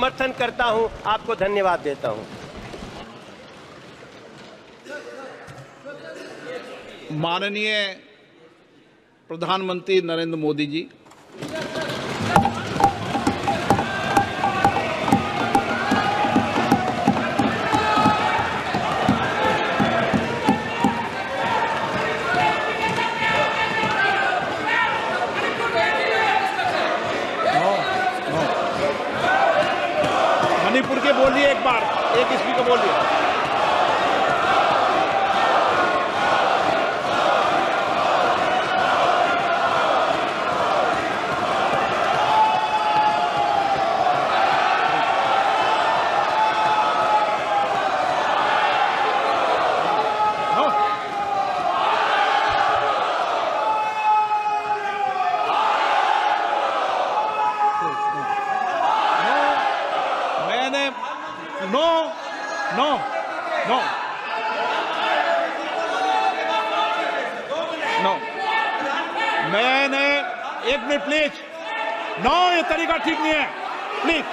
समर्थन करता हूं। आपको धन्यवाद देता हूं। माननीय प्रधानमंत्री नरेंद्र मोदी जी, मणिपुर के बोलिए, एक बार एक स्पीकर बोलिए। नो, मैंने एक मिनट प्लीज। नो, ये तरीका ठीक नहीं है, प्लीज।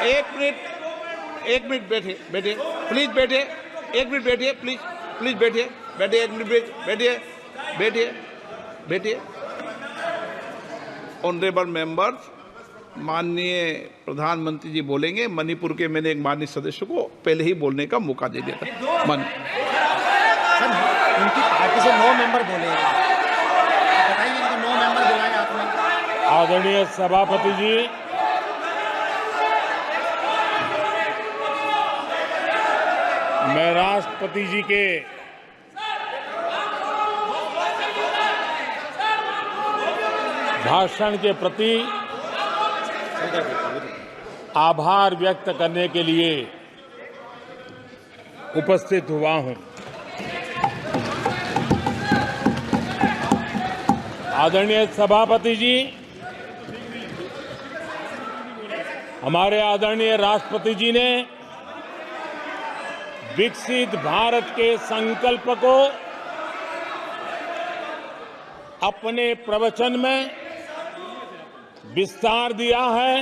एक मिनट बैठिए प्लीज, बैठिए। एक मिनट बैठिए प्लीज बैठिए। एक मिनट बैठिए। ऑनरेबल मेंबर्स, माननीय प्रधानमंत्री जी बोलेंगे। मणिपुर के मैंने एक माननीय सदस्य को पहले ही बोलने का मौका दे दिया था। उनकी पार्टी से 9 मेंबर बोले हैं, बताइए कि 9 मेंबर बुलाए आपने। आदरणीय सभापति जी, मैं राष्ट्रपति जी के भाषण के प्रति आभार व्यक्त करने के लिए उपस्थित हुआ हूं। आदरणीय सभापति जी, हमारे आदरणीय राष्ट्रपति जी ने विकसित भारत के संकल्प को अपने प्रवचन में विस्तार दिया है।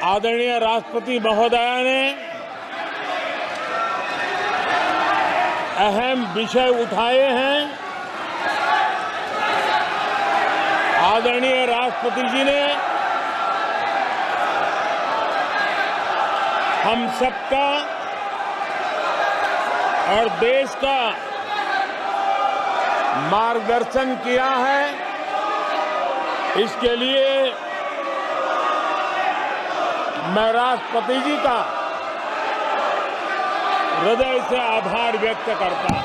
आदरणीय राष्ट्रपति महोदया ने अहम विषय उठाए हैं। आदरणीय राष्ट्रपति जी ने हम सबका और देश का मार्गदर्शन किया है। इसके लिए मैं राष्ट्रपति जी का हृदय से आभार व्यक्त करता हूं।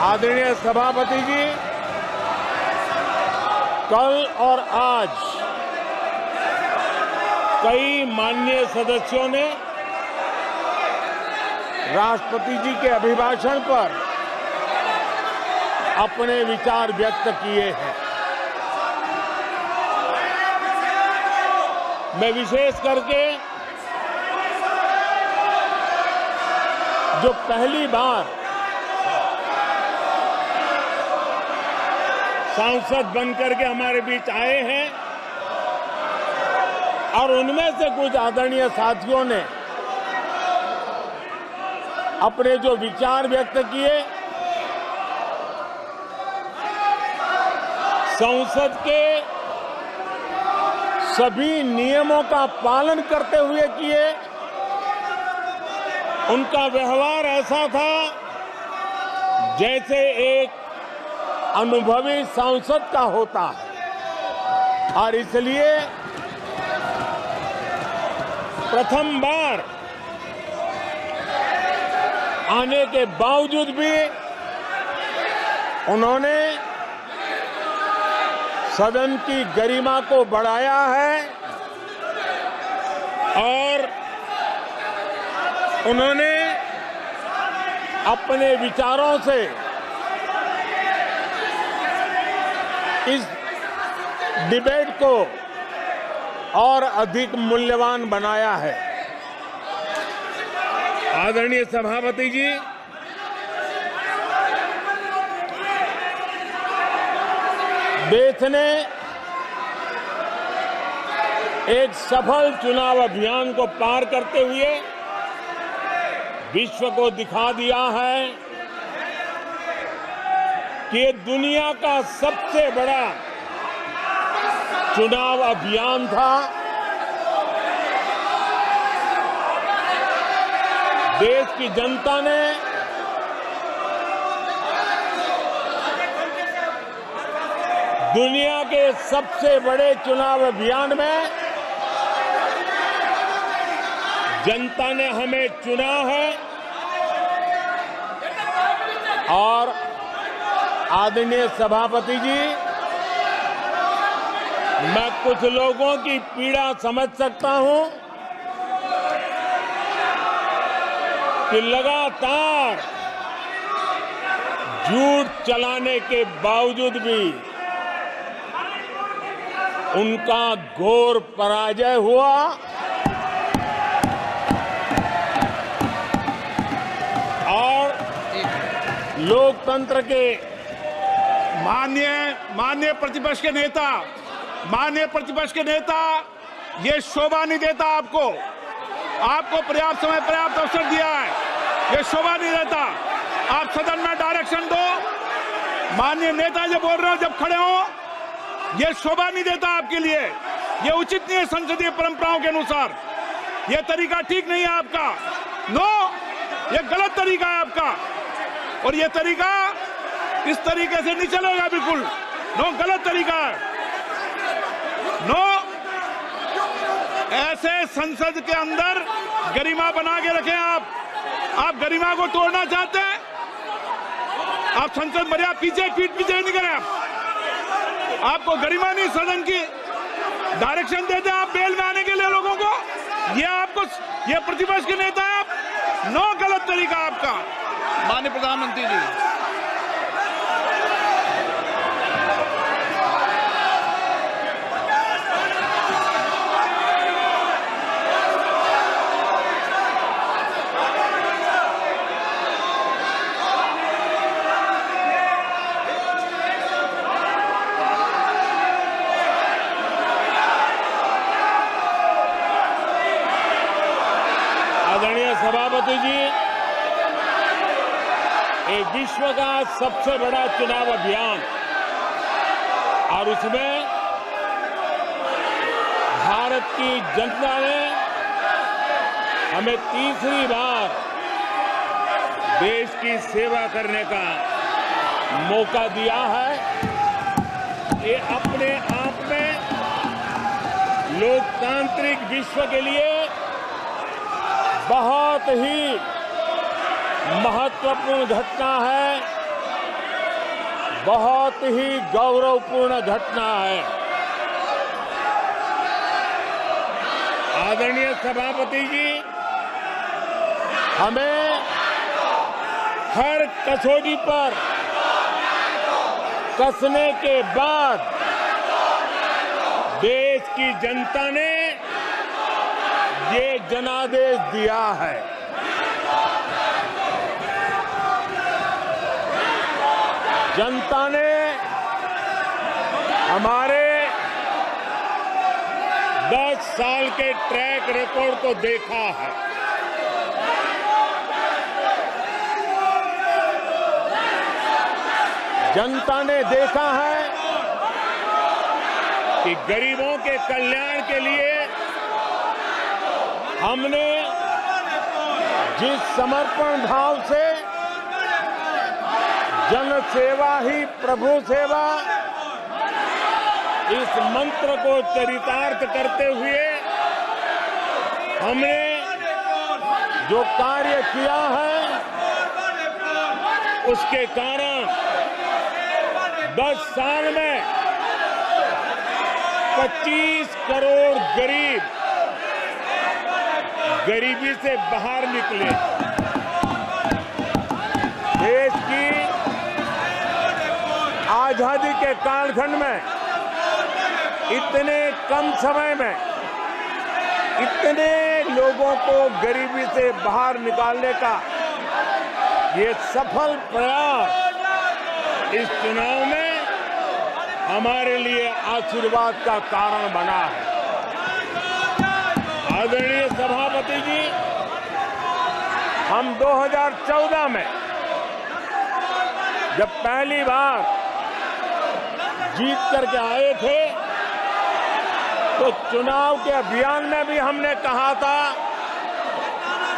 आदरणीय सभापति जी, कल और आज कई माननीय सदस्यों ने राष्ट्रपति जी के अभिभाषण पर अपने विचार व्यक्त किए हैं। मैं विशेष करके जो पहली बार सांसद बनकर के हमारे बीच आए हैं और उनमें से कुछ आदरणीय साथियों ने अपने जो विचार व्यक्त किए, संसद के सभी नियमों का पालन करते हुए किए। उनका व्यवहार ऐसा था जैसे एक अनुभवी सांसद का होता है और इसलिए प्रथम बार आने के बावजूद भी उन्होंने सदन की गरिमा को बढ़ाया है और उन्होंने अपने विचारों से इस डिबेट को और अधिक मूल्यवान बनाया है। आदरणीय सभापति जी, देश ने एक सफल चुनाव अभियान को पार करते हुए विश्व को दिखा दिया है कि ये दुनिया का सबसे बड़ा चुनाव अभियान था। देश की जनता ने दुनिया के सबसे बड़े चुनाव अभियान में जनता ने हमें चुना है और आदरणीय सभापति जी, मैं कुछ लोगों की पीड़ा समझ सकता हूं कि लगातार झूठ चलाने के बावजूद भी उनका घोर पराजय हुआ और लोकतंत्र के माननीय प्रतिपक्ष के नेता, ये शोभा नहीं देता आपको पर्याप्त समय पर्याप्त अवसर दिया है, ये शोभा नहीं देता। आप सदन में डायरेक्शन दो। माननीय नेता जो बोल रहे हो जब खड़े हो, ये शोभा नहीं देता आपके लिए, ये उचित नहीं है संसदीय परंपराओं के अनुसार। ये तरीका ठीक नहीं है आपका। नो, ये गलत तरीका है आपका और ये तरीका इस तरीके से नहीं चलेगा बिल्कुल। नो, गलत तरीका है। नो, ऐसे संसद के अंदर गरिमा बना के रखें आप गरिमा को तोड़ना चाहते हैं। आप संसद मर्यादा पीछे नहीं करें। आपको गरिमा नहीं, सदन की डायरेक्शन देते आप बेल में आने के लिए लोगों को। ये प्रतिपक्ष के नेता है आप। नो, गलत तरीका आपका। माननीय प्रधानमंत्री जी, आदरणीय सभापति जी, एक विश्व का सबसे बड़ा चुनाव अभियान और उसमें भारत की जनता ने हमें तीसरी बार देश की सेवा करने का मौका दिया है। ये अपने आप में लोकतांत्रिक विश्व के लिए बहुत ही महत्वपूर्ण घटना है, बहुत ही गौरवपूर्ण घटना है। आदरणीय सभापति जी, हमें हर कसौटी पर कसने के बाद देश की जनता ने ये जनादेश दिया है। जनता ने हमारे 10 साल के ट्रैक रिकॉर्ड को देखा है। जनता ने देखा है कि गरीबों के कल्याण के लिए हमने जिस समर्पण भाव से जन सेवा ही प्रभु सेवा इस मंत्र को चरितार्थ करते हुए हमने जो कार्य किया है, उसके कारण 10 साल में 25 करोड़ गरीब गरीबी से बाहर निकले। देश की आजादी के कालखंड में इतने कम समय में इतने लोगों को गरीबी से बाहर निकालने का ये सफल प्रयास इस चुनाव में हमारे लिए आशीर्वाद का कारण बना है। आदरणीय सभापति जी, हम 2014 में जब पहली बार जीत करके आए थे तो चुनाव के अभियान में भी हमने कहा था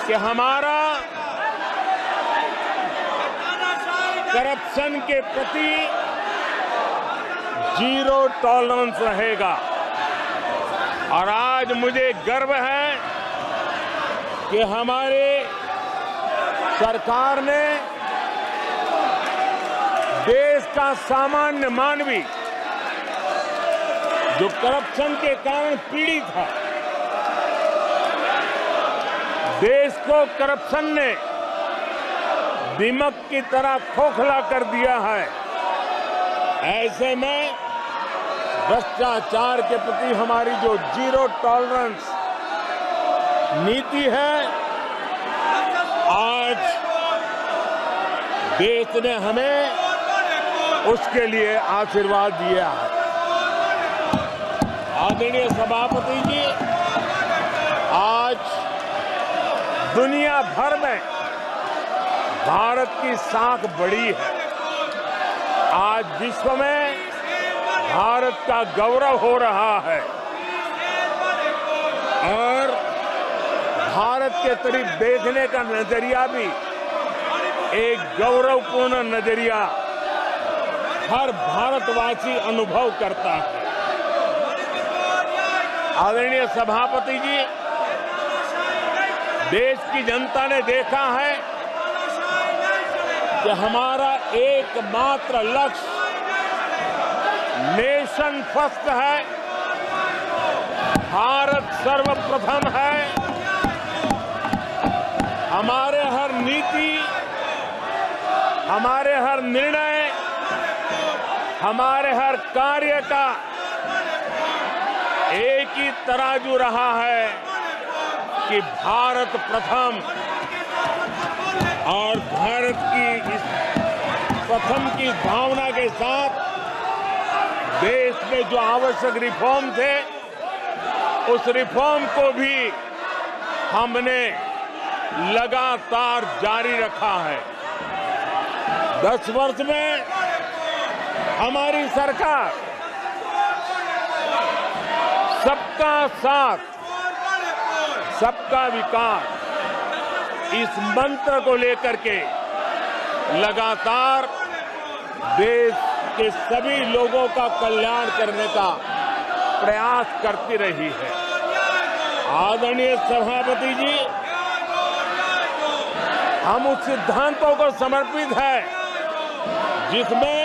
कि हमारा करप्शन के प्रति जीरो टॉलरेंस रहेगा। और आज मुझे गर्व है कि हमारे सरकार ने देश का सामान्य मानवी जो करप्शन के कारण पीड़ित है, देश को करप्शन ने दीमक की तरह खोखला कर दिया है। ऐसे में भ्रष्टाचार के प्रति हमारी जो जीरो टॉलरेंस नीति है, आज देश ने हमें उसके लिए आशीर्वाद दिया है। आदरणीय सभापति जी, आज दुनिया भर में भारत की साख बढ़ी है। आज विश्व में भारत का गौरव हो रहा है और भारत के तरफ देखने का नजरिया भी एक गौरवपूर्ण नजरिया हर भारतवासी अनुभव करता है। आदरणीय सभापति जी, देश की जनता ने देखा है कि हमारा एकमात्र लक्ष्य नेशन फर्स्ट है, भारत सर्वप्रथम है। हमारे हर नीति, हमारे हर निर्णय, हमारे हर कार्य का एक ही तराजू रहा है कि भारत प्रथम, और भारत की इस प्रथम की भावना के साथ देश में जो आवश्यक रिफॉर्म थे, उस रिफॉर्म को भी हमने लगातार जारी रखा है। 10 वर्ष में हमारी सरकार सबका साथ, सबका विकास, इस मंत्र को लेकर के लगातार देश के सभी लोगों का कल्याण करने का प्रयास करती रही है। आदरणीय सभापति जी, हम उस सिद्धांतों को समर्पित है जिसमें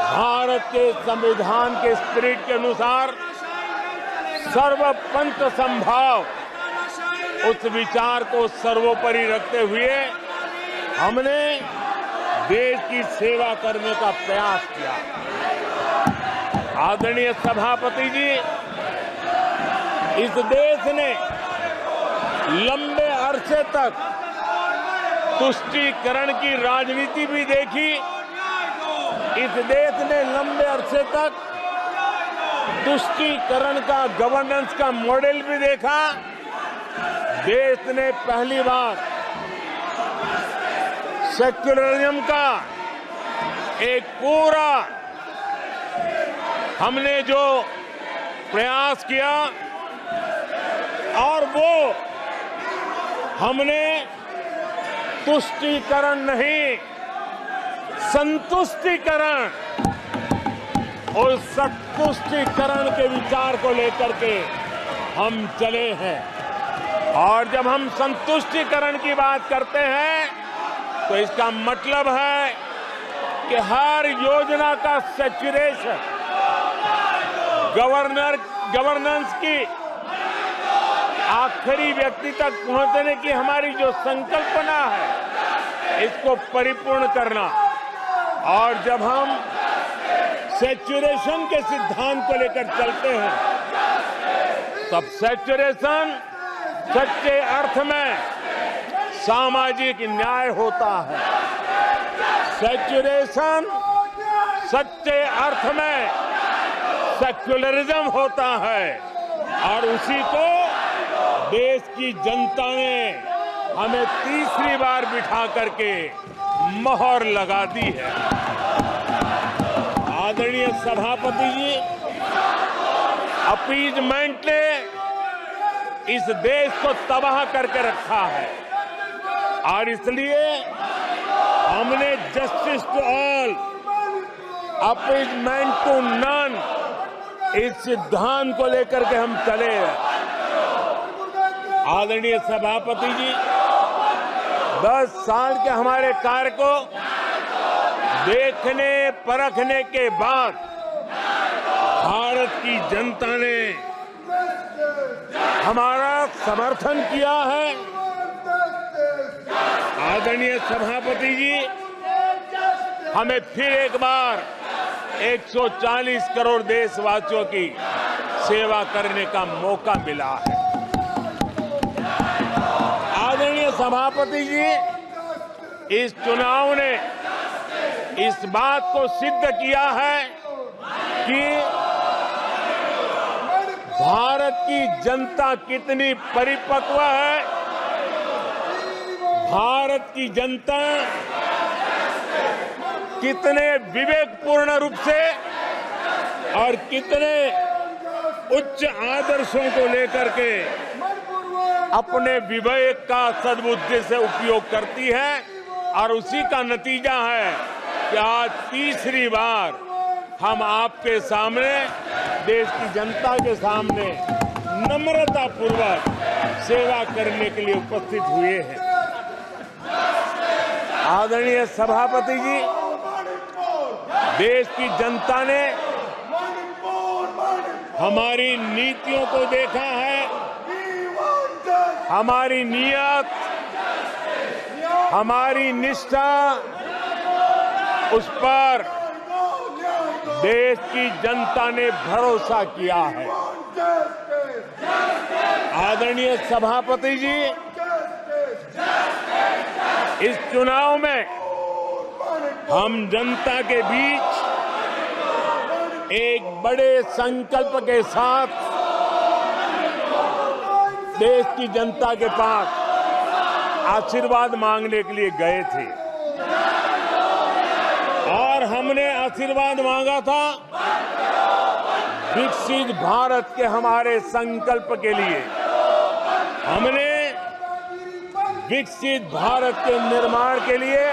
भारत के संविधान के स्पिरिट के अनुसार सर्वपंथ संभाव, उस विचार को सर्वोपरि रखते हुए हमने देश की सेवा करने का प्रयास किया। आदरणीय सभापति जी, इस देश ने लंबे अरसे तक तुष्टीकरण की राजनीति भी देखी। इस देश ने लंबे अरसे तक तुष्टीकरण का गवर्नेंस का मॉडल भी देखा। देश ने पहली बार सेक्युलरिज्म का एक पूरा हमने जो प्रयास किया, और वो हमने तुष्टीकरण नहीं, संतुष्टीकरण और संतुष्टीकरण के विचार को लेकर के हम चले हैं। और जब हम संतुष्टीकरण की बात करते हैं तो इसका मतलब है कि हर योजना का सैचुरेशन, गवर्नेंस की आखिरी व्यक्ति तक पहुंचने की हमारी जो संकल्पना है, इसको परिपूर्ण करना। और जब हम सैचुरेशन के सिद्धांत को लेकर चलते हैं, तब सैचुरेशन सच्चे अर्थ में सामाजिक न्याय होता है। सेक्युलेशन सच्चे अर्थ में सेक्युलरिज्म होता है और उसी को देश की जनता ने हमें तीसरी बार बिठा करके मोहर लगा दी है। आदरणीय सभापति जी, अपीजमेंट ने इस देश को तबाह करके रखा है और इसलिए हमने justice to all, appeasement to none, इस सिद्धांत को लेकर के हम चले हैं। आदरणीय सभापति जी, 10 साल के हमारे कार्य को देखने परखने के बाद भारत की जनता ने हमारा समर्थन किया है। आदरणीय सभापति जी, हमें फिर एक बार 140 करोड़ देशवासियों की सेवा करने का मौका मिला है। आदरणीय सभापति जी, इस चुनाव ने इस बात को सिद्ध किया है कि भारत की जनता कितनी परिपक्व है, भारत की जनता कितने विवेकपूर्ण रूप से और कितने उच्च आदर्शों को लेकर के अपने विवेक का सद्बुद्धि से उपयोग करती है और उसी का नतीजा है कि आज तीसरी बार हम आपके सामने, देश की जनता के सामने नम्रतापूर्वक सेवा करने के लिए उपस्थित हुए हैं। आदरणीय सभापति जी, देश की जनता ने हमारी नीतियों को देखा है, हमारी नियत, हमारी निष्ठा, उस पर देश की जनता ने भरोसा किया है। आदरणीय सभापति जी, इस चुनाव में हम जनता के बीच एक बड़े संकल्प के साथ देश की जनता के पास आशीर्वाद मांगने के लिए गए थे और हमने आशीर्वाद मांगा था विकसित भारत के हमारे संकल्प के लिए। हमने विकसित भारत के निर्माण के लिए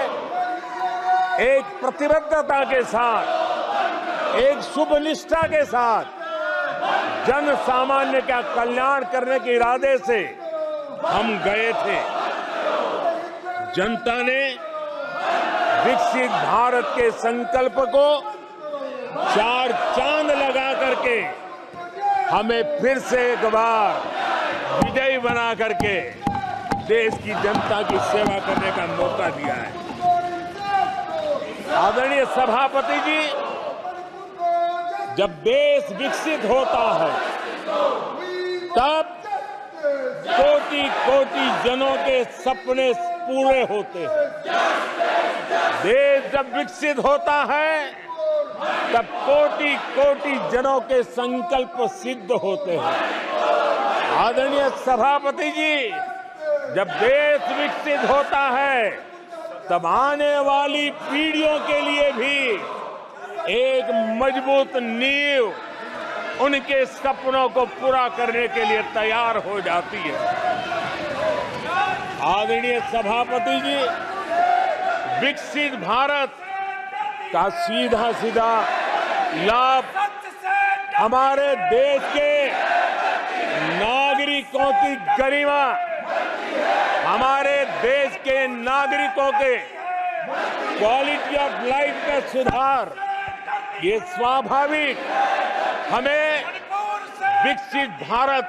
एक प्रतिबद्धता के साथ, एक शुभ निष्ठा के साथ जन सामान्य का कल्याण करने के इरादे से हम गए थे। जनता ने विकसित भारत के संकल्प को 4 चांद लगा करके हमें फिर से एक बार विजयी बना करके देश की जनता की सेवा करने का मौका दिया है। आदरणीय सभापति जी, जब देश विकसित होता है तब कोटि कोटि जनों के सपने पूरे होते हैं। देश जब विकसित होता है तब कोटि कोटि जनों के संकल्प सिद्ध होते हैं। आदरणीय सभापति जी, जब देश विकसित होता है तब आने वाली पीढ़ियों के लिए भी एक मजबूत नींव उनके सपनों को पूरा करने के लिए तैयार हो जाती है। आदरणीय सभापति जी, विकसित भारत का सीधा सीधा लाभ हमारे देश के नागरिकों की गरिमा, हमारे देश के नागरिकों के क्वालिटी ऑफ लाइफ में सुधार, ये स्वाभाविक हमें विकसित भारत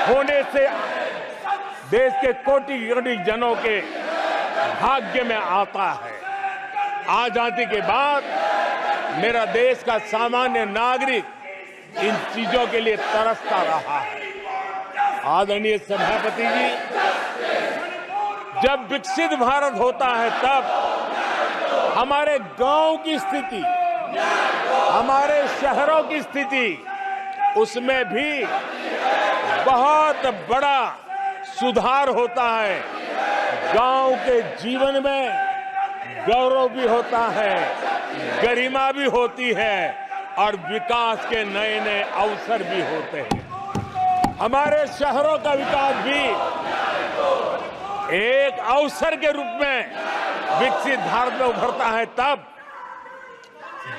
होने से देश के कोटि कोटि जनों के भाग्य में आता है। आजादी के बाद मेरा देश का सामान्य नागरिक इन चीजों के लिए तरसता रहा है। आदरणीय सभापति जी, जब विकसित भारत होता है तब हमारे गांव की स्थिति, हमारे शहरों की स्थिति, उसमें भी बहुत बड़ा सुधार होता है। गांव के जीवन में गौरव भी होता है, गरिमा भी होती है और विकास के नए नए अवसर भी होते हैं। हमारे शहरों का विकास भी एक अवसर के रूप में विकसित भारत में उभरता है, तब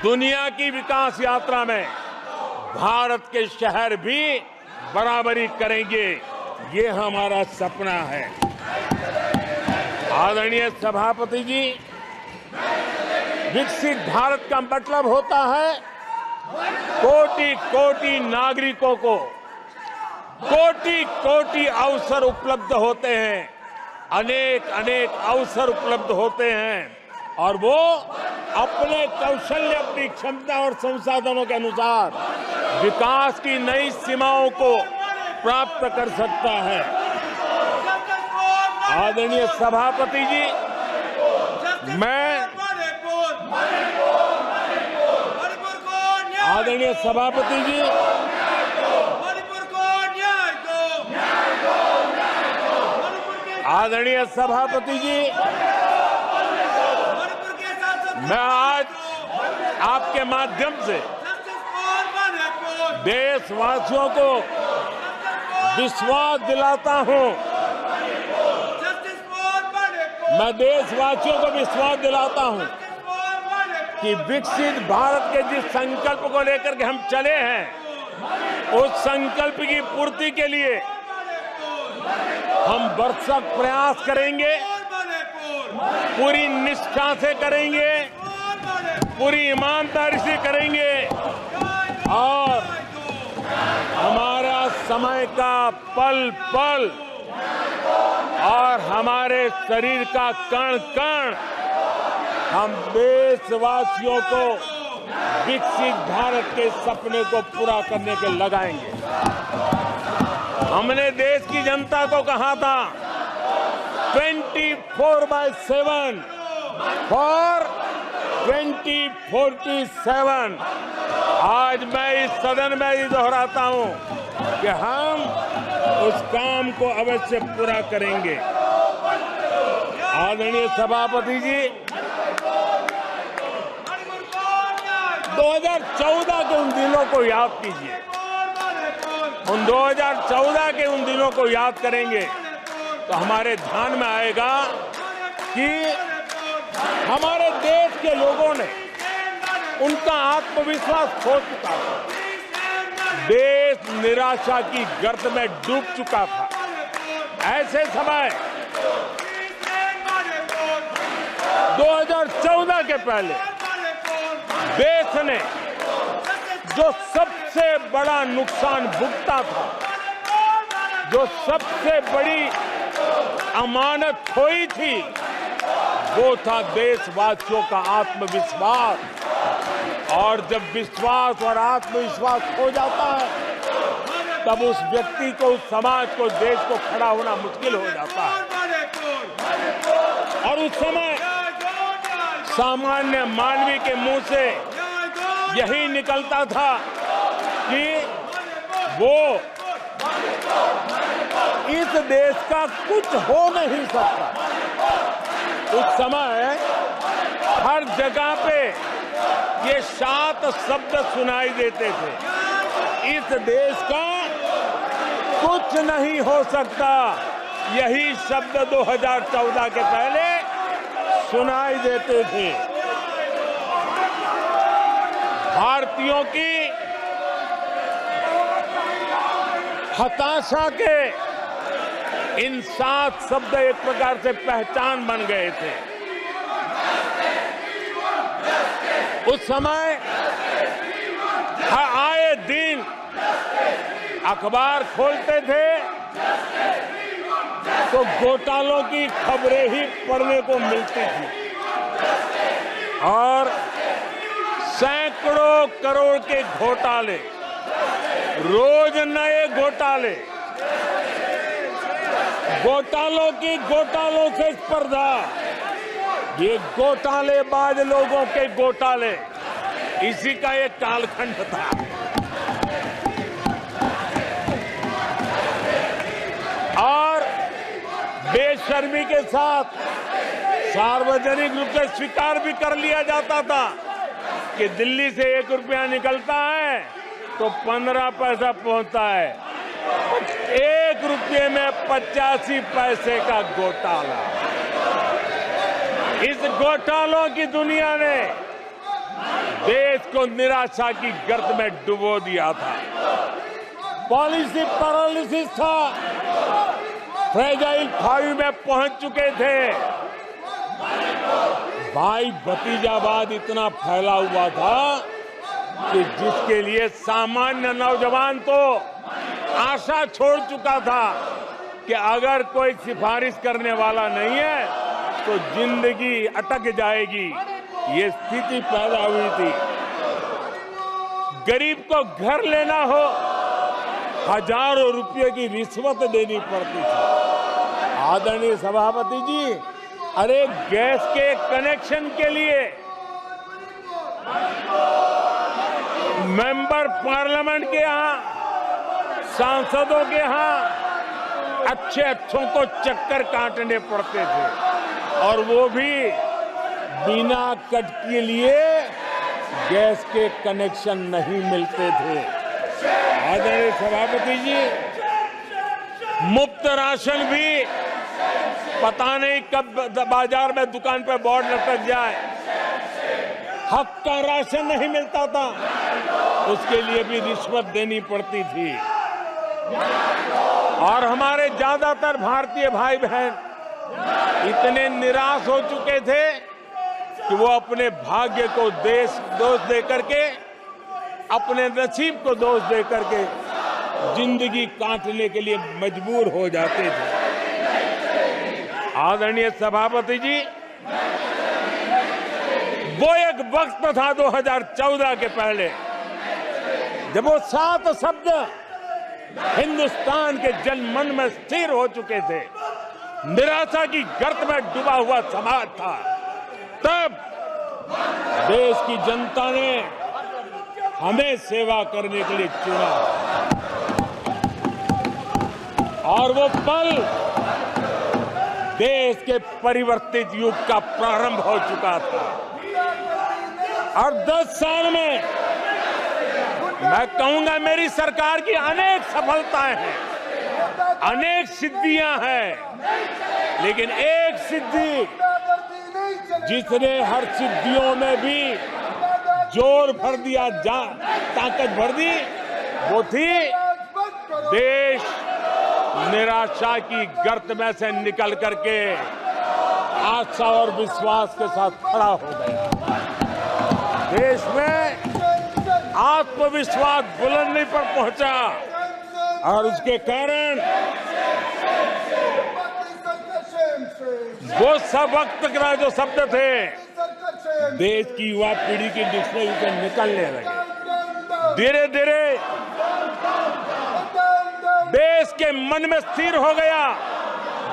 दुनिया की विकास यात्रा में भारत के शहर भी बराबरी करेंगे। ये हमारा सपना है। आदरणीय सभापति जी, विकसित भारत का मतलब होता है कोटि कोटि नागरिकों को कोटि कोटि अवसर उपलब्ध होते हैं, अनेक अनेक अवसर उपलब्ध होते हैं और वो अपने कौशल्य, अपनी क्षमता और संसाधनों के अनुसार विकास की नई सीमाओं को प्राप्त कर सकता है। आदरणीय सभापति जी, आदरणीय सभापति जी, आदरणीय सभापति जी, मैं आज आपके माध्यम से देशवासियों को विश्वास दिलाता हूं, मैं देशवासियों को विश्वास दिलाता हूं कि विकसित भारत के जिस संकल्प को लेकर के हम चले हैं, उस संकल्प की पूर्ति के लिए हम भरसक प्रयास करेंगे, पूरी निष्ठा से करेंगे, पूरी ईमानदारी से करेंगे और हमारा समय का पल पल और हमारे शरीर का कण कण हम देशवासियों को विकसित भारत के सपने को पूरा करने के लगाएंगे। हमने देश की जनता को कहा था 24/7 फॉर 2047। आज मैं इस सदन में ही दोहराता हूं कि हम उस काम को अवश्य पूरा करेंगे। आदरणीय सभापति जी, 2014 के उन दिनों को याद कीजिए। उन 2014 के उन दिनों को याद करेंगे तो हमारे ध्यान में आएगा कि हमारे देश के लोगों ने उनका आत्मविश्वास खो चुका था, देश निराशा की गर्त में डूब चुका था। ऐसे समय 2014 के पहले देश ने जो सबसे बड़ा नुकसान भुगता था, जो सबसे बड़ी अमानत खोई थी, वो था देशवासियों का आत्मविश्वास। और जब विश्वास और आत्मविश्वास खो जाता है, तब उस व्यक्ति को, उस समाज को, देश को खड़ा होना मुश्किल हो जाता है। और उस समय सामान्य मानवी के मुंह से यही निकलता था कि वो इस देश का कुछ हो नहीं सकता। उस समय हर जगह पे ये 7 शब्द सुनाई देते थे, इस देश का कुछ नहीं हो सकता। यही शब्द 2014 के पहले सुनाई देते थे। भारतीयों की हताशा के इन 7 शब्द एक प्रकार से पहचान बन गए थे। उस समय आए दिन अखबार खोलते थे तो घोटालों की खबरें ही पढ़ने को मिलती थी और सैकड़ों करोड़ के घोटाले, रोज नए घोटाले, घोटालों से स्पर्धा, ये घोटालेबाज लोगों के घोटाले, इसी का एक कालखंड था। और बेशर्मी के साथ सार्वजनिक रूप से स्वीकार भी कर लिया जाता था कि दिल्ली से 1 रुपया निकलता है तो 15 पैसा पहुंचता है। 1 रुपये में 85 पैसे का घोटाला। इस घोटालों की दुनिया ने देश को निराशा की गर्त में डुबो दिया था। पॉलिसी पैरालिसिस था, फ्रेजाइल 5 में पहुंच चुके थे। भाई भतीजावाद इतना फैला हुआ था कि जिसके लिए सामान्य नौजवान तो आशा छोड़ चुका था कि अगर कोई सिफारिश करने वाला नहीं है तो जिंदगी अटक जाएगी। ये स्थिति पैदा हुई थी। गरीब को घर लेना हो, हजारों रुपए की रिश्वत देनी पड़ती थी। आदरणीय सभापति जी, अरे गैस के कनेक्शन के लिए मेंबर पार्लियामेंट के यहाँ, सांसदों के यहाँ अच्छों को चक्कर काटने पड़ते थे, और वो भी बिना कट के लिए गैस के कनेक्शन नहीं मिलते थे। आदरणीय सभापति जी, मुफ्त राशन भी पता नहीं कब बाजार में दुकान पर बोर्ड लटक जाए, हक का राशन नहीं मिलता था, उसके लिए भी रिश्वत देनी पड़ती थी। और हमारे ज्यादातर भारतीय भाई बहन इतने निराश हो चुके थे कि वो अपने भाग्य को दोष दे करके, अपने नसीब को दोष दे करके जिंदगी काटने के लिए मजबूर हो जाते थे। आदरणीय सभापति जी, वो एक वक्त था 2014 के पहले, जब वो 7 शब्द हिंदुस्तान के जनमन में स्थिर हो चुके थे। निराशा की गर्त में डूबा हुआ समाज था। तब देश की जनता ने हमें सेवा करने के लिए चुना, और वो पल देश के परिवर्तित युग का प्रारंभ हो चुका था। और 10 साल में मैं कहूंगा मेरी सरकार की अनेक सफलताएं हैं, अनेक सिद्धियां हैं, लेकिन एक सिद्धि जिसने हर सिद्धियों में भी जोर भर दिया, ताकत भर दी, वो थी देश निराशा की गर्त में से निकल करके आशा और विश्वास के साथ खड़ा हो गया। देश में आत्मविश्वास बुलंदी पर पहुंचा, और उसके कारण वो सब वक्त का जो शब्द थे देश की युवा पीढ़ी की डिक्शनरी से निकलने लगे। धीरे धीरे देश के मन में स्थिर हो गया।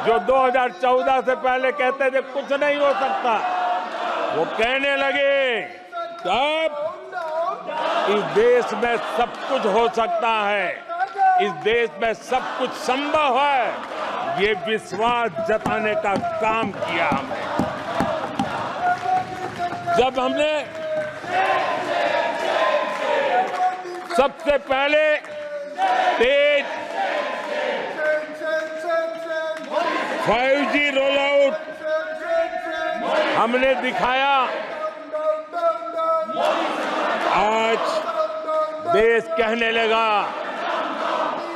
जो 2014 से पहले कहते थे कुछ नहीं हो सकता, वो कहने लगे तब इस देश में सब कुछ हो सकता है, इस देश में सब कुछ संभव है। ये विश्वास जताने का काम किया हमने। जब हमने सबसे पहले तेज 5G रोल आउट हमने दिखाया, आज देश कहने लगा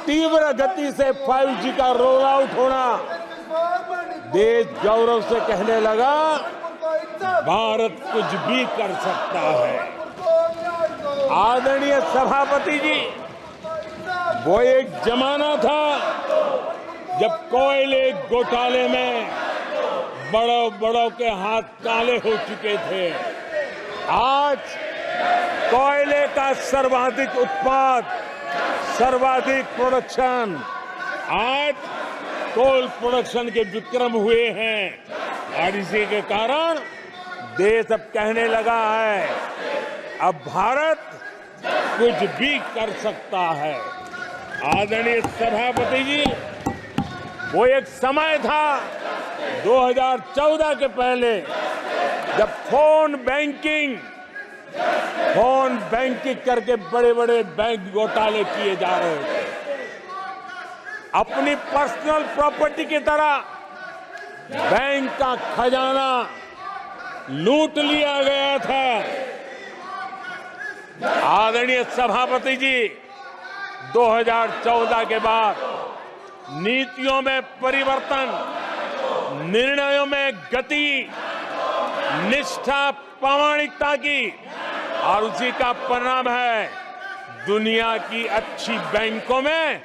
तीव्र गति से 5G का रोल आउट होना। देश गौरव से कहने लगा भारत कुछ भी कर सकता है। आदरणीय सभापति जी, वो एक जमाना था जब कोयले घोटाले में बड़ों के हाथ काले हो चुके थे। आज कोयले का सर्वाधिक उत्पाद, सर्वाधिक प्रोडक्शन आज कोल प्रोडक्शन के विक्रम हुए हैं और इसी के कारण देश अब कहने लगा है अब भारत कुछ भी कर सकता है। आदरणीय सभापति जी, वो एक समय था 2014 के पहले जब फोन बैंकिंग करके बड़े बड़े बैंक घोटाले किए जा रहे थे। अपनी पर्सनल प्रॉपर्टी की तरह बैंक का खजाना लूट लिया गया था। आदरणीय सभापति जी, 2014 के बाद नीतियों में परिवर्तन, निर्णयों में गति, निष्ठा, प्रामाणिकता की और उसी का परिणाम है दुनिया की अच्छी बैंकों में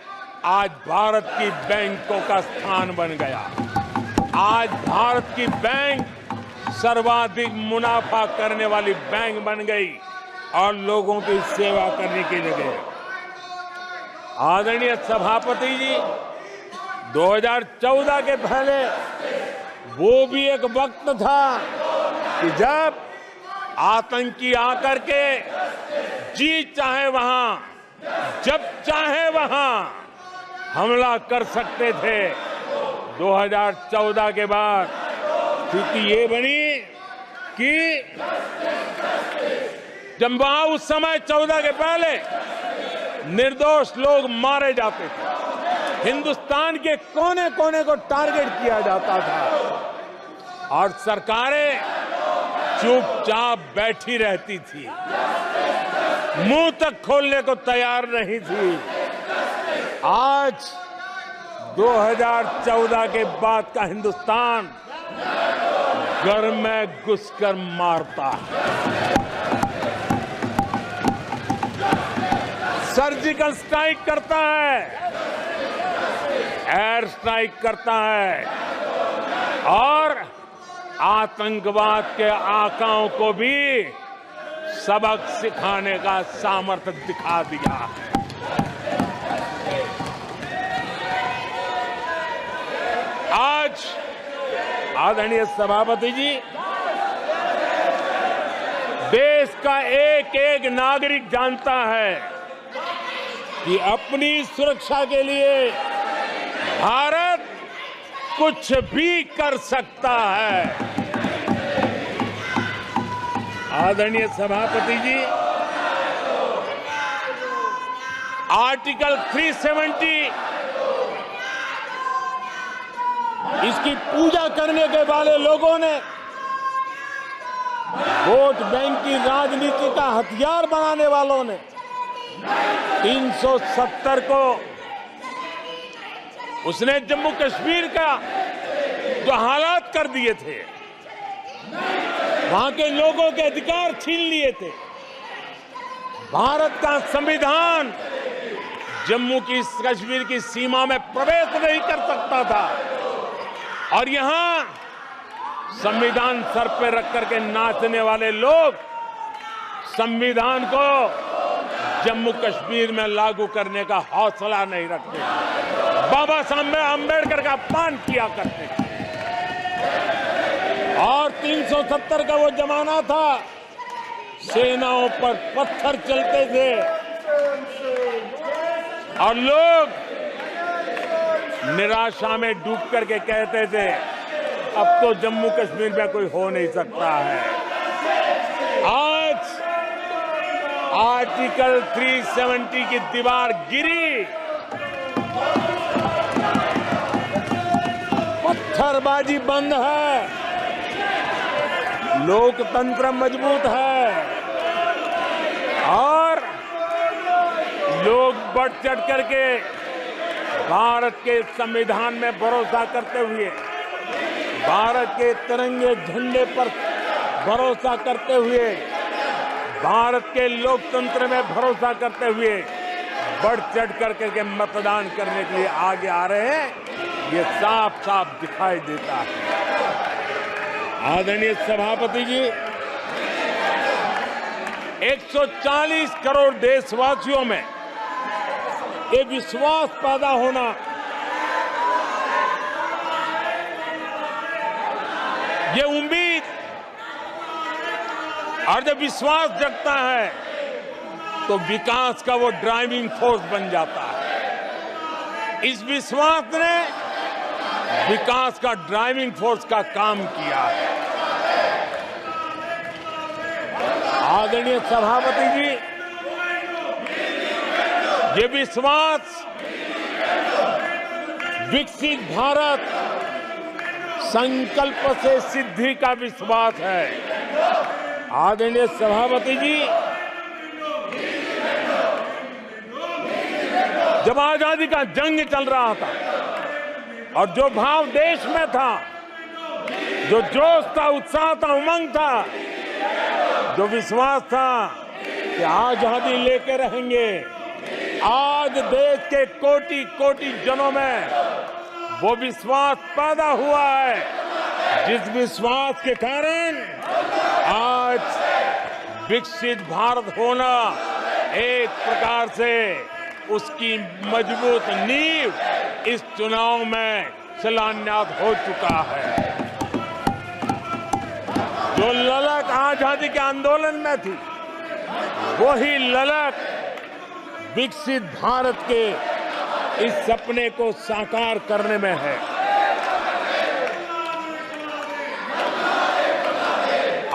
आज भारत की बैंकों का स्थान बन गया। आज भारत की बैंक सर्वाधिक मुनाफा करने वाली बैंक बन गई और लोगों की सेवा करने की जगह। आदरणीय सभापति जी, 2014 के पहले वो भी एक वक्त था कि जब आतंकी आकर के जी चाहे वहां, जब चाहे वहां हमला कर सकते थे। 2014 के बाद स्थिति ये बनी कि जब वहां उस समय 14 के पहले निर्दोष लोग मारे जाते थे, हिंदुस्तान के कोने कोने को टारगेट किया जाता था और सरकारें चुपचाप बैठी रहती थी, मुंह तक खोलने को तैयार नहीं थी। आज 2014 के बाद का हिंदुस्तान घर में घुसकर मारता है, सर्जिकल स्ट्राइक करता है, एयर स्ट्राइक करता है और आतंकवाद के आकाओं को भी सबक सिखाने का सामर्थ्य दिखा दिया है। आज आदरणीय सभापति जी, देश का एक एक नागरिक जानता है कि अपनी सुरक्षा के लिए भारत कुछ भी कर सकता है। आदरणीय सभापति जी, आर्टिकल 370 इसकी पूजा करने के वाले लोगों ने वोट बैंक की राजनीति का हथियार बनाने वालों ने 370 को उसने जम्मू कश्मीर का जो हालात कर दिए थे, वहां के लोगों के अधिकार छीन लिए थे। भारत का संविधान जम्मू की कश्मीर की सीमा में प्रवेश नहीं कर सकता था और यहां संविधान सर पे रख करके नाचने वाले लोग संविधान को जम्मू कश्मीर में लागू करने का हौसला नहीं रखते, बाबा साहब अम्बेडकर का अपमान किया करते थे। और 370 का वो जमाना था, सेनाओं पर पत्थर चलते थे और लोग निराशा में डूब करके कहते थे अब तो जम्मू कश्मीर में कोई हो नहीं सकता है। आज आर्टिकल 370 की दीवार गिरी, पत्थरबाजी बंद है, लोकतंत्र मजबूत है और लोग बढ़ चढ़ करके भारत के संविधान में भरोसा करते हुए, भारत के तिरंगे झंडे पर भरोसा करते हुए, भारत के लोकतंत्र में भरोसा करते हुए बढ़ चढ़ करके मतदान करने के लिए आगे आ रहे हैं। ये साफ साफ दिखाई देता है। आदरणीय सभापति जी, 140 करोड़ देशवासियों में ये विश्वास पैदा होना ये उम्मीद और जब विश्वास जगता है तो विकास का वो ड्राइविंग फोर्स बन जाता है। इस विश्वास ने विकास का ड्राइविंग फोर्स का काम किया है। आदरणीय सभापति जी, ये विश्वास विकसित भारत संकल्प से सिद्धि का विश्वास है। आदरणीय सभापति जी, जब आजादी का जंग चल रहा था और जो भाव देश में था, जो जोश था, उत्साह था, उमंग था, जो विश्वास था कि आजादी लेके रहेंगे, आज देश के कोटि कोटि जनों में वो विश्वास पैदा हुआ है, जिस विश्वास के कारण आज विकसित भारत होना एक प्रकार से उसकी मजबूत नींव इस चुनाव में शिलान्यास हो चुका है। जो ललक आजादी के आंदोलन में थी, वही ललक विकसित भारत के इस सपने को साकार करने में है।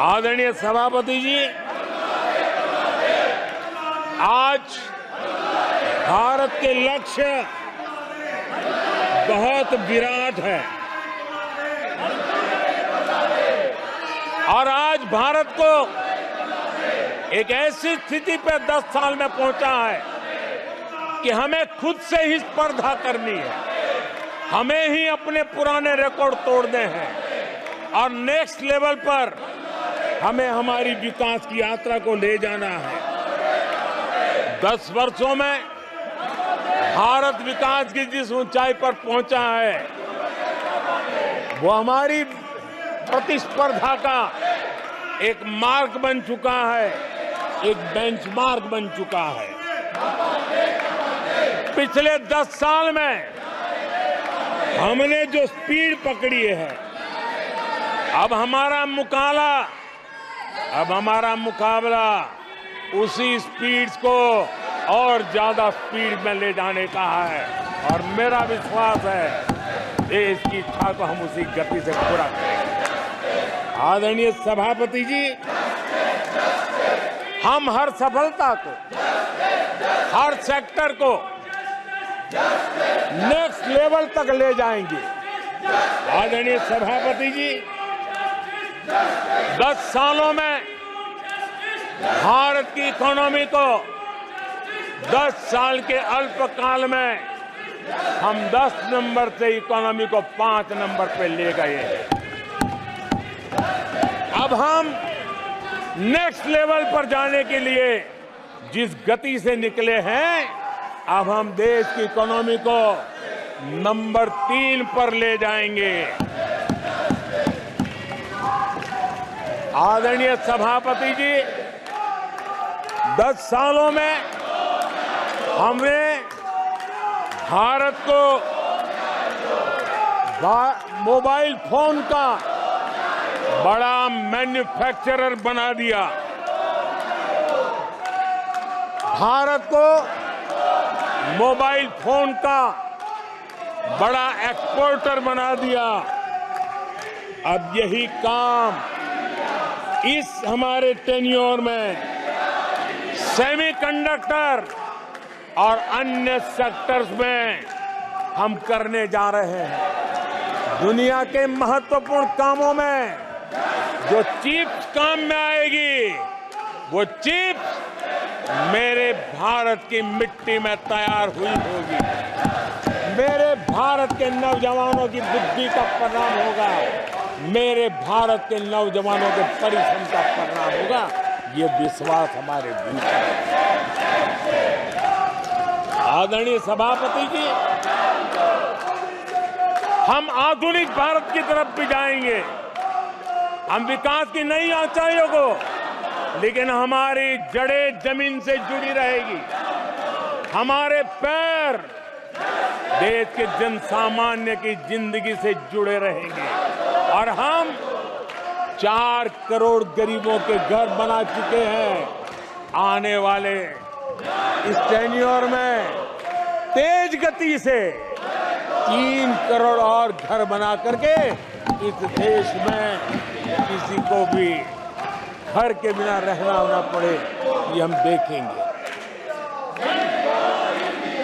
आदरणीय सभापति जी, आज भारत के लक्ष्य बहुत विराट है और आज भारत को एक ऐसी स्थिति पे 10 साल में पहुंचा है कि हमें खुद से ही स्पर्धा करनी है, हमें ही अपने पुराने रिकॉर्ड तोड़ने हैं और नेक्स्ट लेवल पर हमें हमारी विकास की यात्रा को ले जाना है। 10 वर्षों में भारत विकास की जिस ऊंचाई पर पहुंचा है, वो हमारी प्रतिस्पर्धा का एक मार्ग बन चुका है, एक बेंचमार्क बन चुका है। पिछले 10 साल में हमने जो स्पीड पकड़ी है, अब हमारा मुकाबला उसी स्पीड को और ज्यादा स्पीड में ले जाने का है और मेरा विश्वास है देश की इच्छा को हम उसी गति से पूरा करेंगे। आदरणीय सभापति जी, हम हर सफलता को, हर सेक्टर को नेक्स्ट लेवल तक ले जाएंगे। आदरणीय सभापति जी, 10 सालों में भारत की इकोनॉमी को 10 साल के अल्पकाल में हम 10 नंबर से इकोनॉमी को 5 नंबर पे ले गए हैं। अब हम नेक्स्ट लेवल पर जाने के लिए जिस गति से निकले हैं, अब हम देश की इकोनॉमी को नंबर 3 पर ले जाएंगे। आदरणीय सभापति जी, 10 सालों में हमने भारत को मोबाइल फोन का बड़ा मैन्युफैक्चरर बना दिया, भारत को मोबाइल फोन का बड़ा एक्सपोर्टर बना दिया। अब यही काम इस हमारे टेन्योर में सेमीकंडक्टर और अन्य सेक्टर्स में हम करने जा रहे हैं। दुनिया के महत्वपूर्ण कामों में जो चिप्स काम में आएगी, वो चिप्स मेरे भारत की मिट्टी में तैयार हुई होगी, मेरे भारत के नौजवानों की बुद्धि का परिणाम होगा, मेरे भारत के नौजवानों के परिश्रम का परिणाम होगा। ये विश्वास हमारे भीतर है। आदरणीय सभापति जी, हम आधुनिक भारत की तरफ भी जाएंगे, हम विकास की नई ऊंचाइयों को, लेकिन हमारी जड़ें जमीन से जुड़ी रहेगी, हमारे पैर देश के जन सामान्य की जिंदगी से जुड़े रहेंगे और हम 4 करोड़ गरीबों के घर बना चुके हैं। आने वाले इस टेन्योर में तेज गति से 3 करोड़ और घर बना करके इस देश में किसी को भी घर के बिना रहना ना पड़े, ये हम देखेंगे।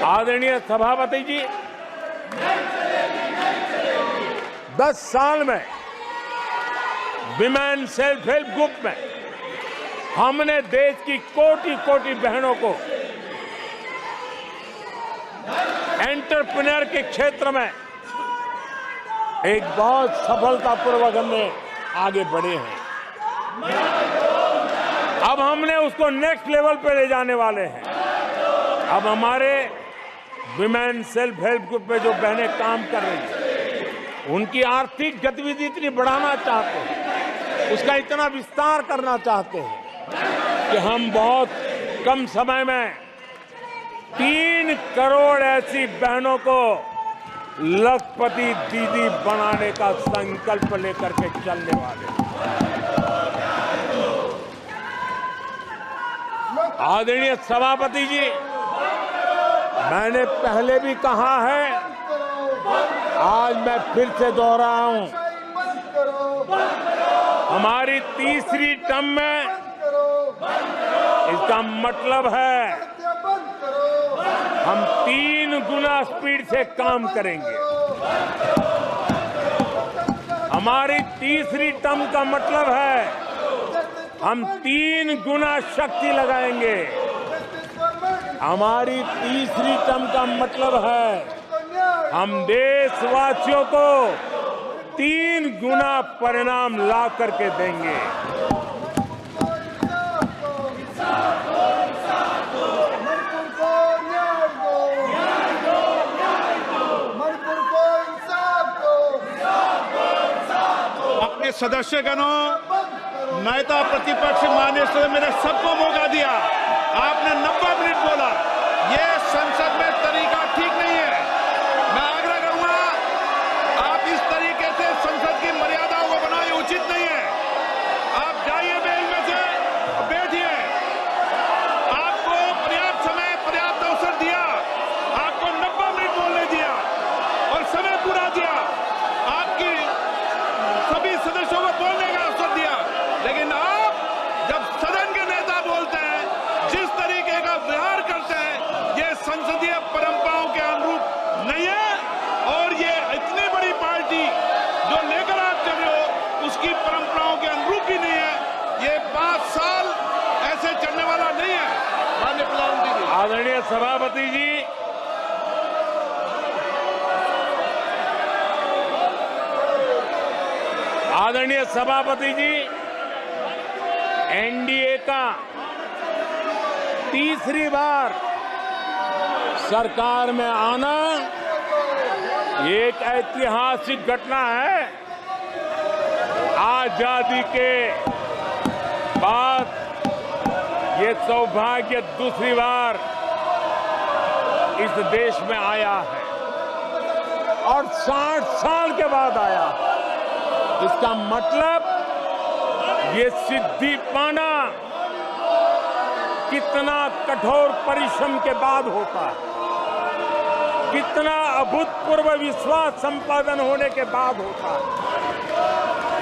आदरणीय सभापति जी, 10 साल में विमेन सेल्फ हेल्प ग्रुप में हमने देश की कोटि-कोटि बहनों को एंटरप्रेन्योर के क्षेत्र में एक बहुत सफलतापूर्वक हमने आगे बढ़े हैं। अब हमने उसको नेक्स्ट लेवल पे ले जाने वाले हैं। अब हमारे विमेन सेल्फ हेल्प ग्रुप में जो बहनें काम कर रही हैं, उनकी आर्थिक गतिविधि इतनी बढ़ाना चाहते हैं, उसका इतना विस्तार करना चाहते हैं कि हम बहुत कम समय में 3 करोड़ ऐसी बहनों को लखपति दीदी बनाने का संकल्प लेकर के चलने वाले हैं। आदरणीय सभापति जी, मैंने पहले भी कहा है, आज मैं फिर से दोहराऊं, हमारी तीसरी टर्म में इसका मतलब है हम 3 गुना स्पीड से काम करेंगे। हमारी तीसरी टर्म का मतलब है हम 3 गुना शक्ति लगाएंगे। हमारी तीसरी टर्म का मतलब है हम देशवासियों को 3 गुना परिणाम ला करके देंगे। अपने सदस्यगणों, नेता प्रतिपक्ष, माननीय सदस्य, मैंने सबको मौका दिया। आपने 90 मिनट बोला, ये संसद में तरीका ठीक नहीं है। मैं आग्रह करूंगा, आप इस तरीके से संसद की मर्यादाओं को बनाए, उचित नहीं है। आप जाइए बेल में से, बैठिए। आपको पर्याप्त समय, पर्याप्त अवसर दिया। आपको 90 मिनट बोलने दिया और समय पूरा दिया। आपकी सभी सदस्यों को बोलने का अवसर दिया, लेकिन आप जब सदन के नेता बोलते हैं, जिस तरीके का व्यवहार करते हैं, ये संसदीय परंपराओं के अनुरूप नहीं है। और ये इतनी बड़ी पार्टी जो लेकर आप चल रहे हो, उसकी परंपराओं के अनुरूप भी नहीं है। ये 5 साल ऐसे चलने वाला नहीं है। माननीय प्रधानमंत्री जी। आदरणीय सभापति जी, आदरणीय सभापति जी, एनडीए का तीसरी बार सरकार में आना एक ऐतिहासिक घटना है। आजादी के बाद ये सौभाग्य दूसरी बार इस देश में आया है और 60 साल के बाद आया है। इसका मतलब ये सिद्धि पाना कितना कठोर परिश्रम के बाद होता है, कितना अभूतपूर्व विश्वास संपादन होने के बाद होता है।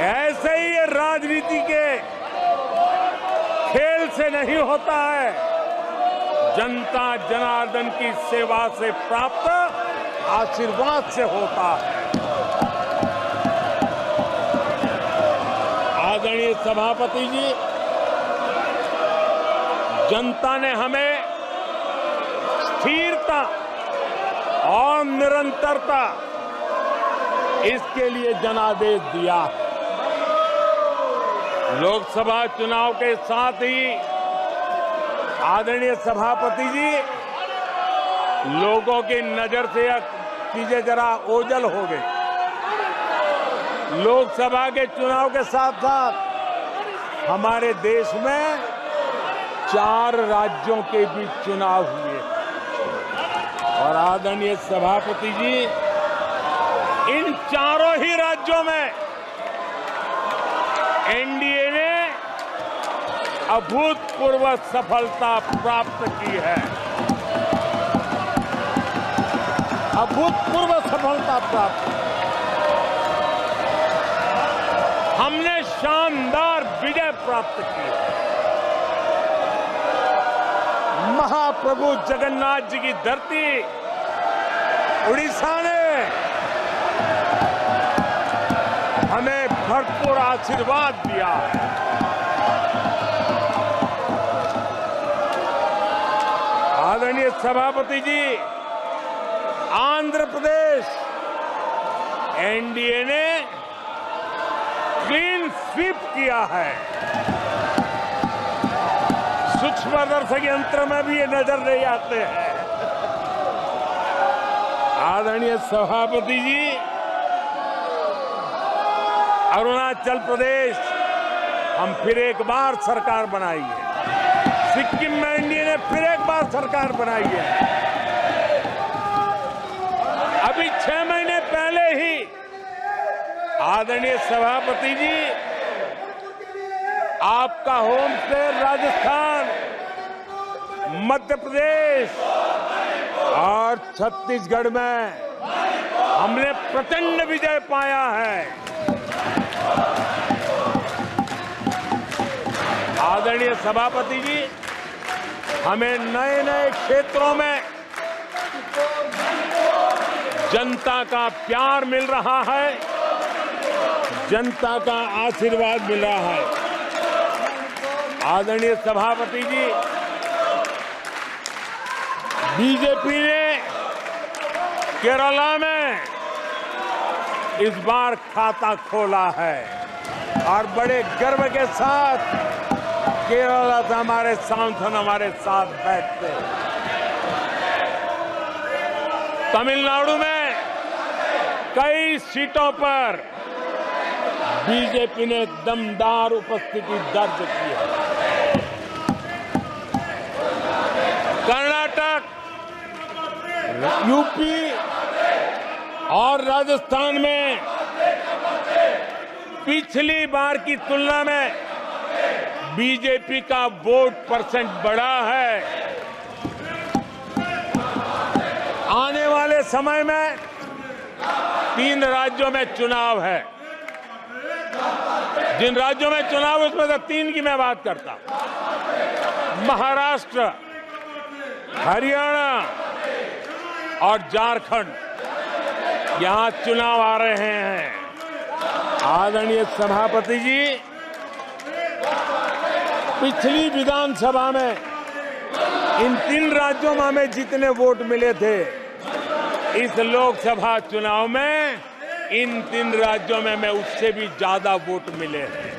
ऐसे ही ये राजनीति के खेल से नहीं होता है, जनता जनार्दन की सेवा से प्राप्त आशीर्वाद से होता है। आदरणीय सभापति जी, जनता ने हमें स्थिरता और निरंतरता, इसके लिए जनादेश दिया है। लोकसभा चुनाव के साथ ही आदरणीय सभापति जी, लोगों की नजर से चीजें जरा ओझल हो गई। लोकसभा के चुनाव के साथ साथ हमारे देश में 4 राज्यों के बीच चुनाव हुए और आदरणीय सभापति जी, इन चारों ही राज्यों में एनडीए ने अभूतपूर्व सफलता प्राप्त की है। अभूतपूर्व सफलता प्राप्त। हमने शानदार विजय प्राप्त की है। महाप्रभु जगन्नाथ जी की धरती उड़ीसा ने हमें भरपूर आशीर्वाद दिया है। आदरणीय सभापति जी, आंध्र प्रदेश एनडीए ने क्लीन स्वीप किया है। सूक्ष्मदर्शक यंत्र में भी ये नजर नहीं आते हैं। आदरणीय सभापति जी, अरुणाचल प्रदेश हम फिर एक बार सरकार बनाई है। सिक्किम में एनडीए ने फिर एक बार सरकार बनाई है। अभी 6 महीने पहले ही आदरणीय सभापति जी, आपका होम स्टेट राजस्थान, मध्य प्रदेश और छत्तीसगढ़ में हमने प्रचंड विजय पाया है। आदरणीय सभापति जी, हमें नए नए क्षेत्रों में जनता का प्यार मिल रहा है, जनता का आशीर्वाद मिल रहा है। आदरणीय सभापति जी, बीजेपी ने केरला में इस बार खाता खोला है और बड़े गर्व के साथ केरला से हमारे सांसद हमारे साथ बैठते हैं। तमिलनाडु में कई सीटों पर बीजेपी ने दमदार उपस्थिति दर्ज की है। कर्नाटक, यूपी और राजस्थान में पिछली बार की तुलना में बीजेपी का वोट परसेंट बढ़ा है। आने वाले समय में 3 राज्यों में चुनाव है। जिन राज्यों में चुनाव उसमें से 3 की मैं बात करता हूं। महाराष्ट्र, हरियाणा और झारखंड, यहां चुनाव आ रहे हैं। आदरणीय सभापति जी, पिछली विधानसभा में इन 3 राज्यों में हमें जितने वोट मिले थे, इस लोकसभा चुनाव में इन 3 राज्यों में हमें उससे भी ज्यादा वोट मिले हैं।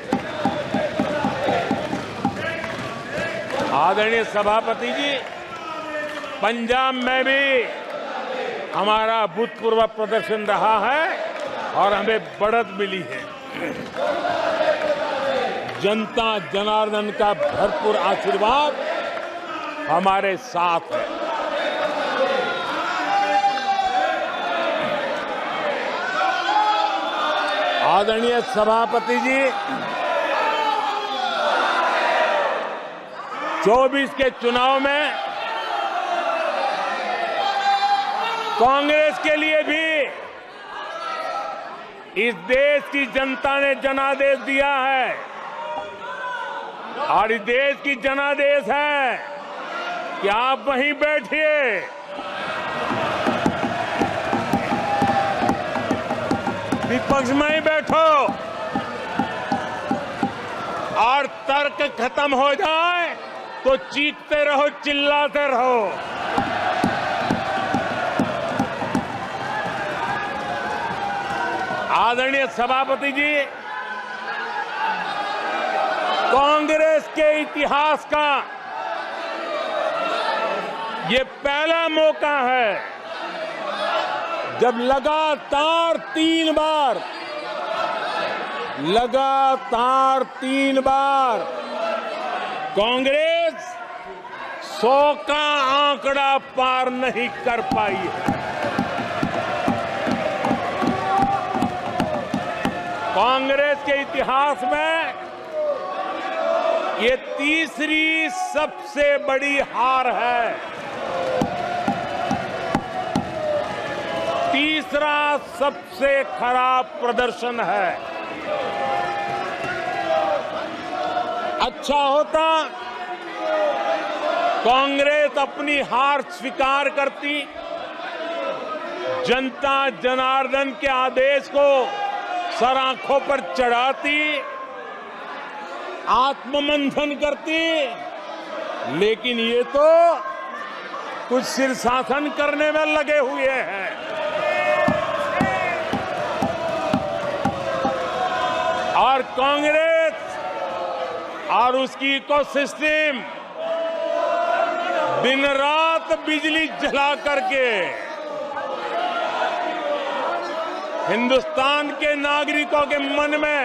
आदरणीय सभापति जी, पंजाब में भी हमारा भूतपूर्व प्रदर्शन रहा है और हमें बढ़त मिली है। जनता जनार्दन का भरपूर आशीर्वाद हमारे साथ है। आदरणीय सभापति जी, 24 के चुनाव में कांग्रेस के लिए भी इस देश की जनता ने जनादेश दिया है और इस देश की जनादेश है कि आप वहीं बैठिए, विपक्ष में ही बैठो और तर्क खत्म हो जाए तो चीखते रहो, चिल्लाते रहो। आदरणीय सभापति जी, कांग्रेस के इतिहास का ये पहला मौका है जब लगातार 3 बार कांग्रेस 100 का आंकड़ा पार नहीं कर पाई है। कांग्रेस के इतिहास में ये तीसरी सबसे बड़ी हार है। तीसरा सबसे खराब प्रदर्शन है। अच्छा होता कांग्रेस अपनी हार स्वीकार करती, जनता जनार्दन के आदेश को सर आंखों पर चढ़ाती, आत्ममंथन करती, लेकिन ये तो कुछ शीर्षासन करने में लगे हुए हैं। और कांग्रेस और उसकी इकोसिस्टम दिन रात बिजली जला करके हिंदुस्तान के नागरिकों के मन में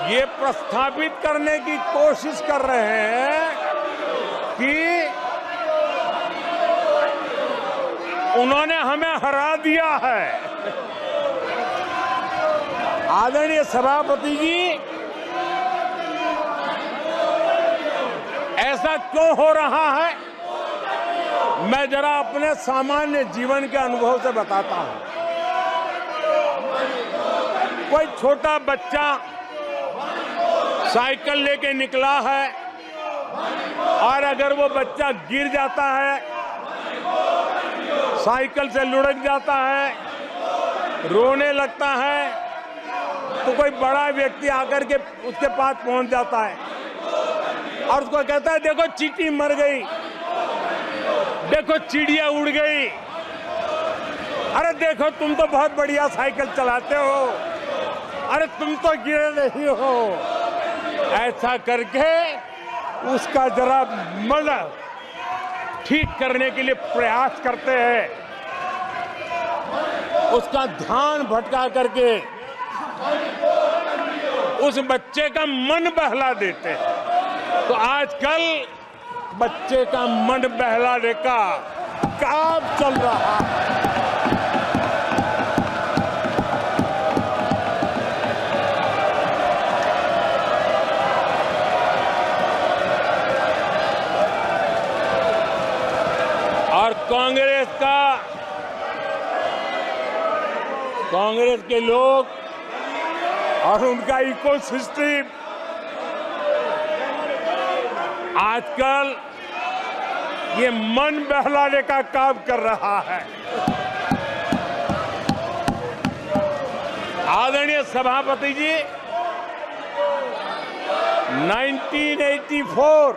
ये प्रस्थापित करने की कोशिश कर रहे हैं कि उन्होंने हमें हरा दिया है। आदरणीय सभापति जी, ऐसा क्यों हो रहा है, मैं जरा अपने सामान्य जीवन के अनुभव से बताता हूं। कोई छोटा बच्चा साइकिल लेके निकला है और अगर वो बच्चा गिर जाता है, साइकिल से लुढ़क जाता है, रोने लगता है, तो कोई बड़ा व्यक्ति आकर के उसके पास पहुंच जाता है और उसको कहता है, देखो चींटी मर गई, देखो चिड़िया उड़ गई, अरे देखो तुम तो बहुत बढ़िया साइकिल चलाते हो, अरे तुम तो गिरे नहीं हो। ऐसा करके उसका जरा मन ठीक करने के लिए प्रयास करते हैं, उसका ध्यान भटका करके उस बच्चे का मन बहला देते हैं। तो आजकल बच्चे का मन बहलाने का काम चल रहा है। और कांग्रेस के लोग और उनका इकोसिस्टम आजकल ये मन बहलाने का काम कर रहा है। आदरणीय सभापति जी, 1984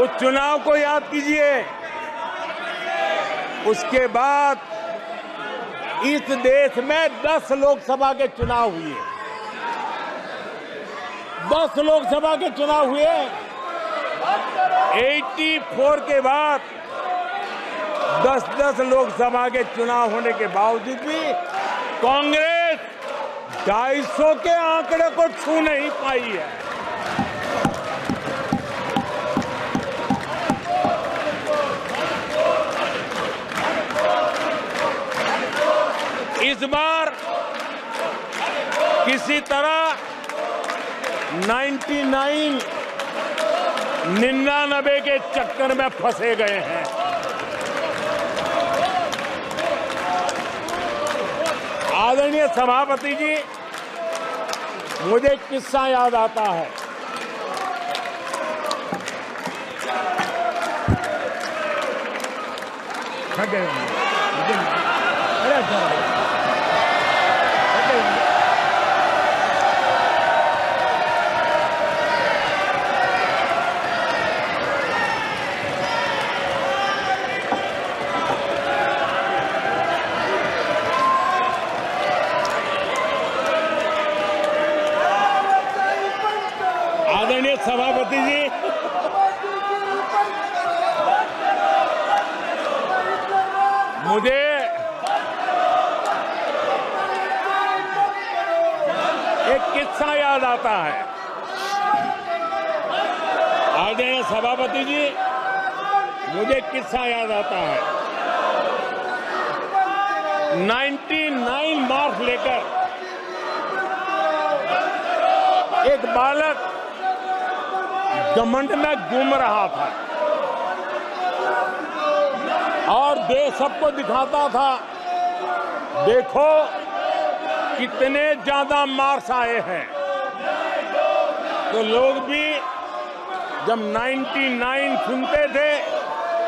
उस चुनाव को याद कीजिए। उसके बाद इस देश में 10 लोकसभा के चुनाव हुए। 10 लोकसभा के चुनाव हुए। 84 के बाद 10-10 लोकसभा के चुनाव होने के बावजूद भी कांग्रेस 250 के आंकड़े को छू नहीं पाई है। इस बार किसी तरह 99 के चक्कर में फंसे गए हैं। आदरणीय सभापति जी, मुझे एक किस्सा याद आता है। आदरणीय सभापति जी, मुझे एक किस्सा याद आता है। आदरणीय सभापति जी, मुझे एक किस्सा याद आता है। 99 मार्क्स लेकर एक बालक घमंड में घूम रहा था और देश सबको दिखाता था, देखो कितने ज्यादा मार्क्स आए हैं। तो लोग भी जब 99 सुनते थे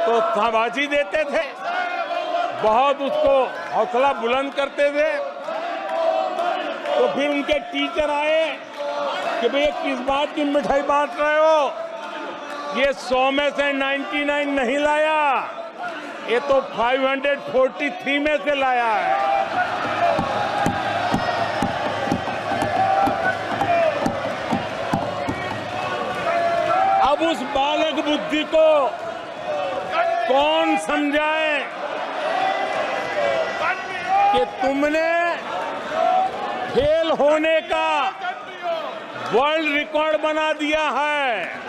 तो शाबाशी देते थे, बहुत उसको हौसला बुलंद करते थे। तो फिर उनके टीचर आए कि भैया किस बात की मिठाई बांट रहे हो, ये 100 में से 99 नहीं लाया, ये तो 543 में से लाया है। अब उस बालक बुद्धि को कौन समझाए कि तुमने फेल होने का वर्ल्ड रिकॉर्ड बना दिया है।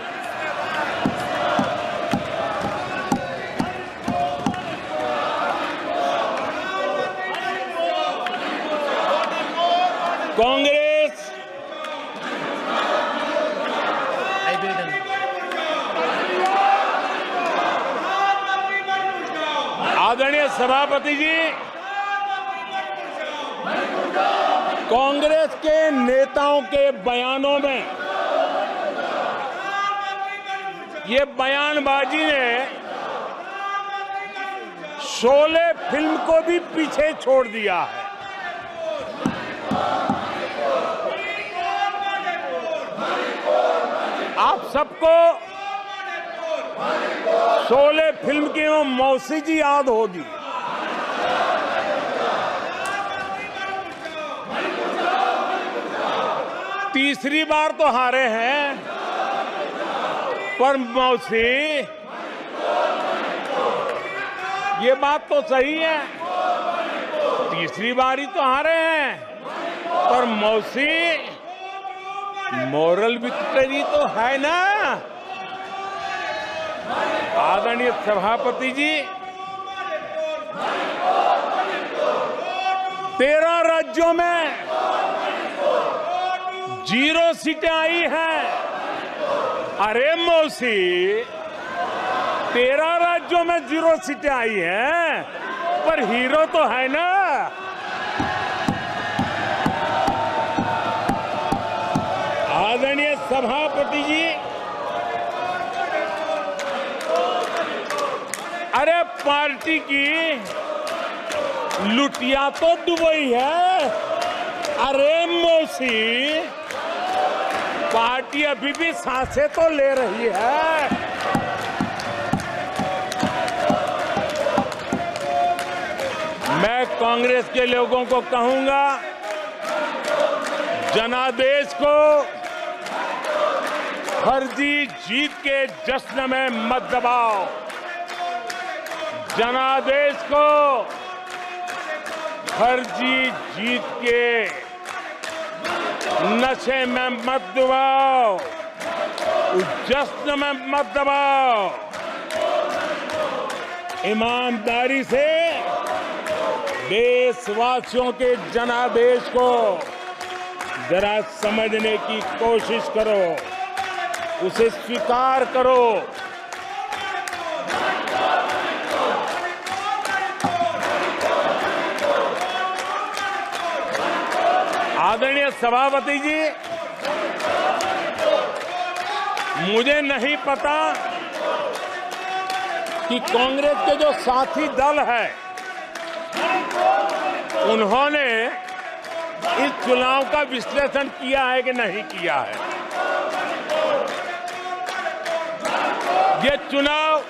कांग्रेस आदरणीय सभापति जी, कांग्रेस के नेताओं के बयानों में ये बयानबाजी ने शोले फिल्म को भी पीछे छोड़ दिया है। आप सबको शोले फिल्म की वो मौसी जी याद होगी। तीसरी बार तो हारे हैं, पर मौसी ये बात तो सही है, तीसरी बार ही तो हारे हैं, पर मौसी मोरल विक्ट्री तो है ना। आदरणीय सभापति जी, 13 राज्यों में 0 सीटें आई हैं। अरे मौसी, 13 राज्यों में 0 सीटें आई हैं, पर हीरो तो है ना। आदरणीय सभापति जी, अरे पार्टी की लुटिया तो दुबई है। अरे मौसी, पार्टी अभी भी सांसें तो ले रही है। मैं कांग्रेस के लोगों को कहूंगा, जनादेश को फर्जी जीत के जश्न में मत दबाओ। जनादेश को फर्जी जीत के नशे में मत दबाओ, उस जश्न में मत दबाओ। ईमानदारी से देशवासियों के जनादेश को जरा समझने की कोशिश करो, उसे स्वीकार करो। आदरणीय सभापति जी, मुझे नहीं पता कि कांग्रेस के जो साथी दल है, उन्होंने इस चुनाव का विश्लेषण किया है कि नहीं किया है। ये चुनाव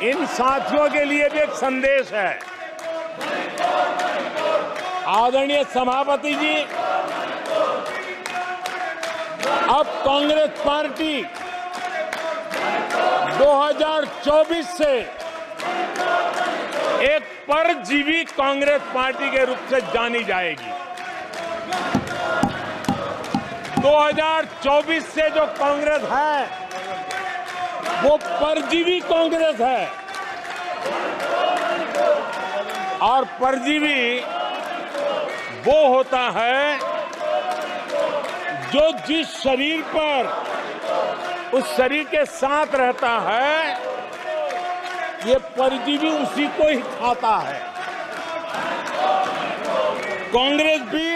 इन साथियों के लिए भी एक संदेश है। आदरणीय सभापति जी, अब कांग्रेस पार्टी 2024 से एक परजीवी कांग्रेस पार्टी के रूप से जानी जाएगी। 2024 से जो कांग्रेस है वो परजीवी कांग्रेस है, और परजीवी वो होता है जो जिस शरीर पर उस शरीर के साथ रहता है, ये परजीवी उसी को ही खाता है। कांग्रेस भी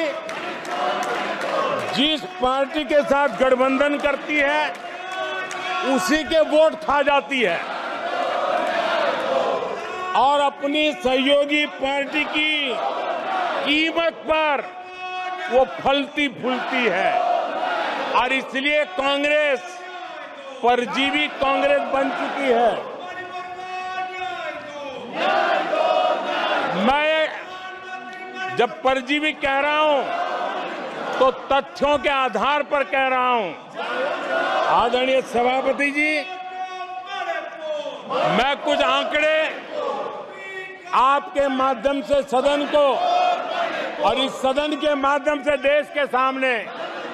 जिस पार्टी के साथ गठबंधन करती है, उसी के वोट खा जाती है और अपनी सहयोगी पार्टी की कीमत पर वो फलती फूलती है। और इसलिए कांग्रेस परजीवी कांग्रेस बन चुकी है। मैं जब परजीवी कह रहा हूं तो तथ्यों के आधार पर कह रहा हूं। आदरणीय सभापति जी, मैं कुछ आंकड़े आपके माध्यम से सदन को और इस सदन के माध्यम से देश के सामने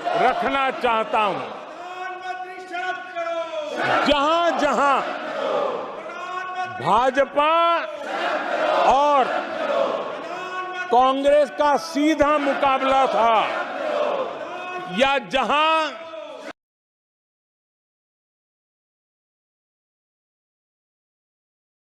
रखना चाहता हूं। जहां जहां भाजपा और कांग्रेस का सीधा मुकाबला था या जहां